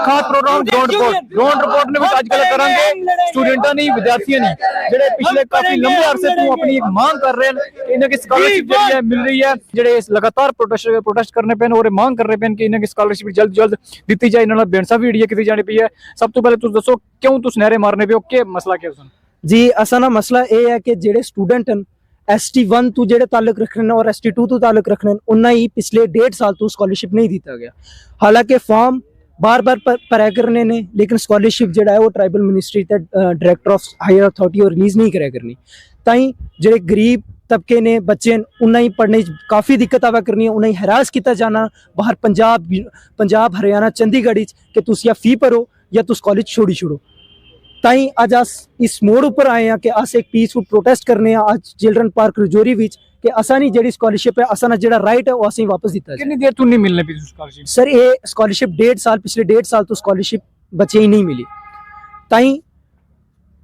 ਖਾਸ programme drone report ਨੇ ਵਿੱਚ ਅੱਜ ਕੱਲ ਕਰਾਂਗੇ ਸਟੂਡੈਂਟਾਂ ਨੇ ਵਿਦਿਆਰਥੀਆਂ ਨੇ ਜਿਹੜੇ ਪਿਛਲੇ ਕਾਫੀ ਲੰਬੇ ਅਰਸੇ ਤੋਂ ਆਪਣੀ ਮੰਗ ਕਰ ਰਹੇ ਨੇ ਕਿ ਇਹਨਾਂ ਦੀ ਸਕਾਲਰਸ਼ਿਪ ਜਿਹੜੀ ਹੈ ਮਿਲ ਰਹੀ ਹੈ, ਜਿਹੜੇ ਲਗਾਤਾਰ ਪ੍ਰੋਟੈਸਟ ਕਰਨੇ ਪੈਣ और ਮੰਗ ਕਰ ਰਹੇ ਪੈਣ ਕਿ ਇਹਨਾਂ ਦੀ ਸਕਾਲਰਸ਼ਿਪ ਜਲਦ ਦਿੱਤੀ ਜਾਏ, ਇਹਨਾਂ ਨਾਲ ਬੇਨਸਾਫੀ ਜਿਹੜੀ ਹੈ ਕੀਤੀ ਜਾਣੀ ਪਈ ਹੈ। ਸਭ ਤੋਂ ਪਹਿਲੇ ਤੁਸੀਂ ਦੱਸੋ ਕਿਉਂ ਤੁਸੀਂ ਨਹਿਰੇ ਮਾਰਨੇ ਪਿਓ, ਕੀ ਮਸਲਾ ਕੀ ਹੈ? जी असा ना मसला यह है कि जेडे स्टूडेंट हैं ST1 तो जेडे ताल्लुक रखने और ST2 तो ताल्लुक रखने उन्ना ही पिछले 1.5 साल तो स्कॉलरशिप नहीं दिता गया। हालांकि फॉर्म बार बार भराया करने ने, लेकिन स्कॉलरशिप जेड़ा है वो ट्राइबल मिनिस्ट्री ते डायरेक्टर ऑफ हायर अथॉरिटी और रिलीज नहीं कराया करनी। ताई जेडे गरीब तबके ने बच्चे उन्ना ही पढ़ने काफ़ी दिक्कत आवा करनी है, उन्हें हरास किया जाना बाहर पंजाब हरियाणा चंडीगढ़ कि तुम या फी भरो या तुम कॉलेज छोड़ी छोड़ो। ताई अज अस इस मोड़ उपर आए हैं कि अस एक पीसफुल प्रोटेस्ट करने आज चिल्ड्रन पार्क रजौरी विच कि असा नहीं जेडी स्कॉलरशिप है असा ना जेड़ा राइट है वो असें वापस दिता। कितनी देर तू नहीं मिलने पी स्कॉलरशिप? सर ये स्कॉलरशिप 1.5 साल पिछले 1.5 साल तो स्कॉलरशिप बच्चे ही नहीं मिली। ताई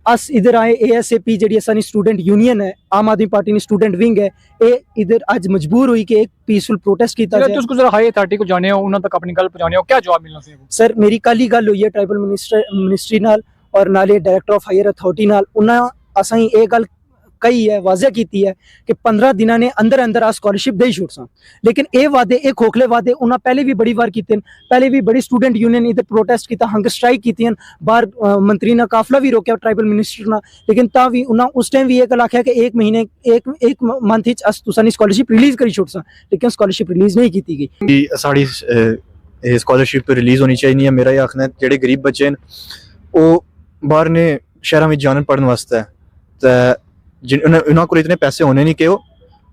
अस इधर आए ASAP जेडी असानी स्टूडेंट यूनियन है, आम आदमी पार्टी ने स्टूडेंट विंग है, ये इधर आज मजबूर हुई कि एक पीसफुल प्रोटेस्ट किया जाए। तुसको जरा हाई अथॉरिटी को जाने हो, उन्हां तक अपनी गल पहुंचाने हो, क्या जवाब मिलना चाहिए? सर मेरी कल ही गल हुई है ट्राइबल मिनिस्ट्री नाल और नाले डायरेक्टर ऑफ हायर अथॉरिटी नाल, उन्हां असां ये गल कही है वाज़ह की है कि 15 दिनों ने अंदर अंदर आ स्कॉलरशिप दे छुड़सा। लेकिन ये वादे ये खोखले वादे उन्हें पहले भी बड़ी बार किए, पहले भी बड़ी स्टूडेंट यूनियन इधर प्रोटेस्ट किया, हंगर स्ट्राइक की, बाहर मंत्री ने काफिला भी रोकया ट्राइबल मिनिस्टर ना, लेकिन ता भी उन्हें उस टाइम भी ये गल आख्या कि एक महीने एक मंथ अस तुसानी स्कॉलरशिप रिलीज करी छुड़सा, लेकिन स्कॉलरशिप रिलीज नहीं की गई। साड़ी स्कॉलरशिप रिलीज होनी चाहिए। मेरा ये आखना है जेडे गरीब बच्चे वो बाहर ने शहरों में जान पढ़ने वास्ते तो उन्होंने को इतने पैसे होने नहीं कि वो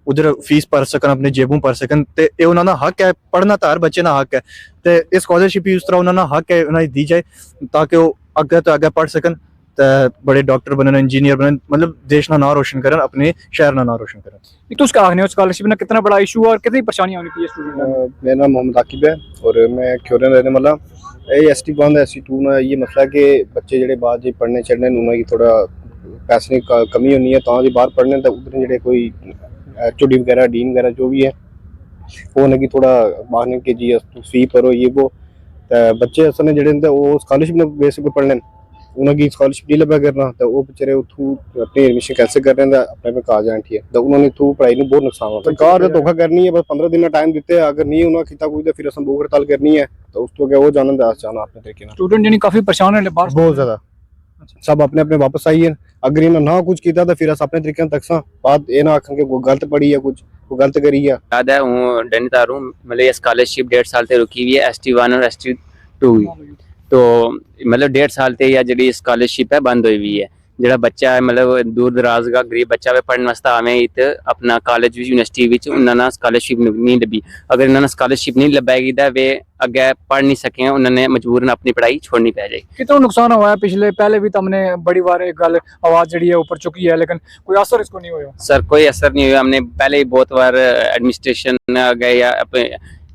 उधर फीस भर सकन, अपने जेबों भर सकन, तो ये उन्होंने हक है, पढ़ना तो हर बच्चे का हक है, तो ये स्कॉलरशिप भी उस तरह उन्होंने हक है उन्हें दी जाए ताकि वो अगे तो अगे पढ़ सकन, तो बड़े डॉक्टर बनन, इंजीनियर बनन, मतलब देश का नाम रोशन करन, अपने शहर का नाम रोशन करन। तो उसका आखने स्कॉलरशिप ना कितना बड़ा इशू है और कितनी परेशानियां होनी चाहिए स्टूडेंट? मेरा नाम मोहम्मद आकिब है और मैं क्योरन रहने वाला। ये ST1 ST2 में ये मसला है कि बच्चे जेडे बाद जी पढ़ने चढ़ने उन्हें थोड़ा पैसे की कमी होनी है, तो जी बाहर पढ़ने तो उधर जेडे कोई HOD वगैरह डीन वगैरह जो भी है वो उन्हें की थोड़ा बाहर ने कि जी फी भरो ये वो, तो बच्चे असल जेडे वो स्कॉलरशिप बेस पर पढ़ने उन्होंने स्कॉलरशिप नहीं लभा करना, तो वो बेचारे उतू अपनी एडमिशन कैसे कर रहे हैं अपने में कहा जाए ठीक है, तो उन्होंने इतू पढ़ाई में बहुत नुकसान होता। सरकार ने धोखा करनी है, बस 15 दिन टाइम दिते, अगर नहीं उन्होंने किया कोई तो फिर असं भूख हड़ताल करनी है, तो उस तो क्या वो जाना चाहना अपने तरीके स्टूडेंट यानी काफी परेशान है बाहर बहुत ज्यादा। सब अपने अपने वापस आइए, अगर इन्होंने ना कुछ किया तो फिर अस अपने तरीके तक बात ये ना आखन के गलत पढ़ी है कुछ गलत करी है। याद है हूँ डैनीतार हूँ, मतलब ये स्कॉलरशिप 1.5 साल से रुकी हुई है ST1 और ST2, तो मतलब 1.5 साल से या जी स्कॉलरशिप है बंद हुई हुई है। जो बच्चा है मतलब दूर दराज का गरीब बच्चा वे पढ़ने वास्ते आवे इत अपना कॉलेज यूनिवर्सिटी उन्होंने स्कॉलरशिप नहीं लभी, अगर इन्होंने स्कॉलरशिप नहीं लभेगी तो वे अगे पढ़ नहीं सके, उन्होंने मजबूरन अपनी पढ़ाई छोड़नी पै जाएगी। कितना नुकसान हुआ है पिछले पहले भी तो हमने बड़ी बार एक गल आवाज जी है ऊपर चुकी है, लेकिन कोई असर इसको नहीं हुआ? सर कोई असर नहीं हुआ, हमने पहले ही बहुत बार एडमिनिस्ट्रेशन गए या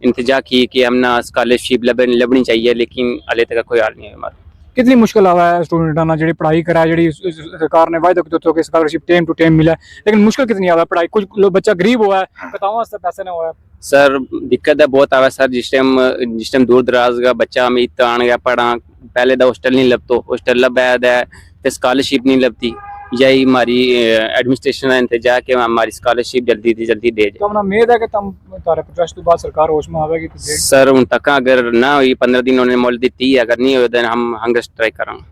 इंतजा की कि हम ना स्कॉलरशिप लभनी चाहिए, लेकिन हाले तक कोई हाल नहीं है हमारा। कितनी मुश्किल आवा है स्टूडेंटा ना जी पढ़ाई करा जी सरकार ने वायदा किया कि स्कॉलरशिप टाइम टू टाइम मिला, लेकिन मुश्किल कितनी आवा पढ़ाई? कुछ लोग बच्चा गरीब हुआ है बताओ वास्ते पैसे ना हुआ है। सर दिक्कत है बहुत आवा सर, जिस टाइम दूर दराज का बच्चा अमित आन गया पढ़ा, पहले तो हॉस्टल नहीं लभ, तो हॉस्टल लभ है तो स्कॉलरशिप नहीं लभती, यही हमारी एडमिनिस्ट्रेशन का इंतजार कि हमारी स्कॉलरशिप जल्दी से जल्दी दे जाए। तो उम्मीद है कि तुम तारे प्रोटेस्ट के बाद सरकार होश में आवेगी? सर उन तक अगर ना हुई 15 दिन उन्होंने मोल दी, अगर नहीं हुई तो हम हंगर स्ट्राइक करेंगे।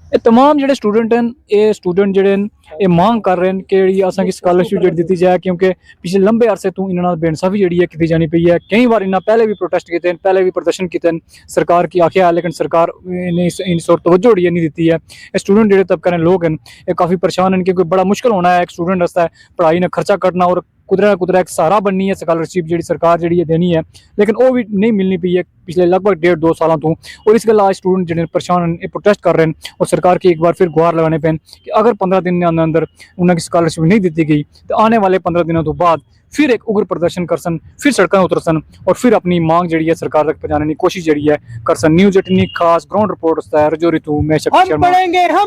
ये तमाम जो स्टूडेंट हैं ये स्टूडेंट जो ये मांग कर रहे हैं कि असा की स्कॉलरशिप जी दी जाए, क्योंकि पिछले लंबे अरसे तो इन्होंने बेइंसाफी जी है की जानी पई है। कई बार इन्हें पहले भी प्रोटेस्ट किए, पहले भी प्रदर्शन किए सरकार की आख्या, लेकिन सरकार ने इस और तवज्जो जी नहीं दी है। स्टूडेंट जो तबके ने लोग हैं ये काफ़ी परेशान हैं, क्योंकि बड़ा मुश्किल होना है एक स्टूडेंट वास्ते पढ़ाई ने खर्चा करना और कुदरा एक सहारा बननी है स्कॉलरशिप जी सरकार जी देनी है, लेकिन वो भी नहीं मिलनी पई है पिछले लगभग 1.5-2 सालों तो। और इस गल आज स्टूडेंट जो परेशान हैं प्रोटेस्ट कर रहे हैं और सरकार की एक बार फिर गुहार लगाने पे कि अगर 15 दिन के अंदर उन्हें स्कॉलरशिप नहीं दी गई तो आने वाले 15 दिनों तो बाद फिर एक उग्र प्रदर्शन करसन, फिर सड़कों उतरसन और फिर अपनी मांग जी है सरकार तक पहुँचाने की कोशिश जी है करसन। न्यूज़ 18 खास ग्राउंड रिपोर्ट रजौरी तो मैं शक्ति शर्मा।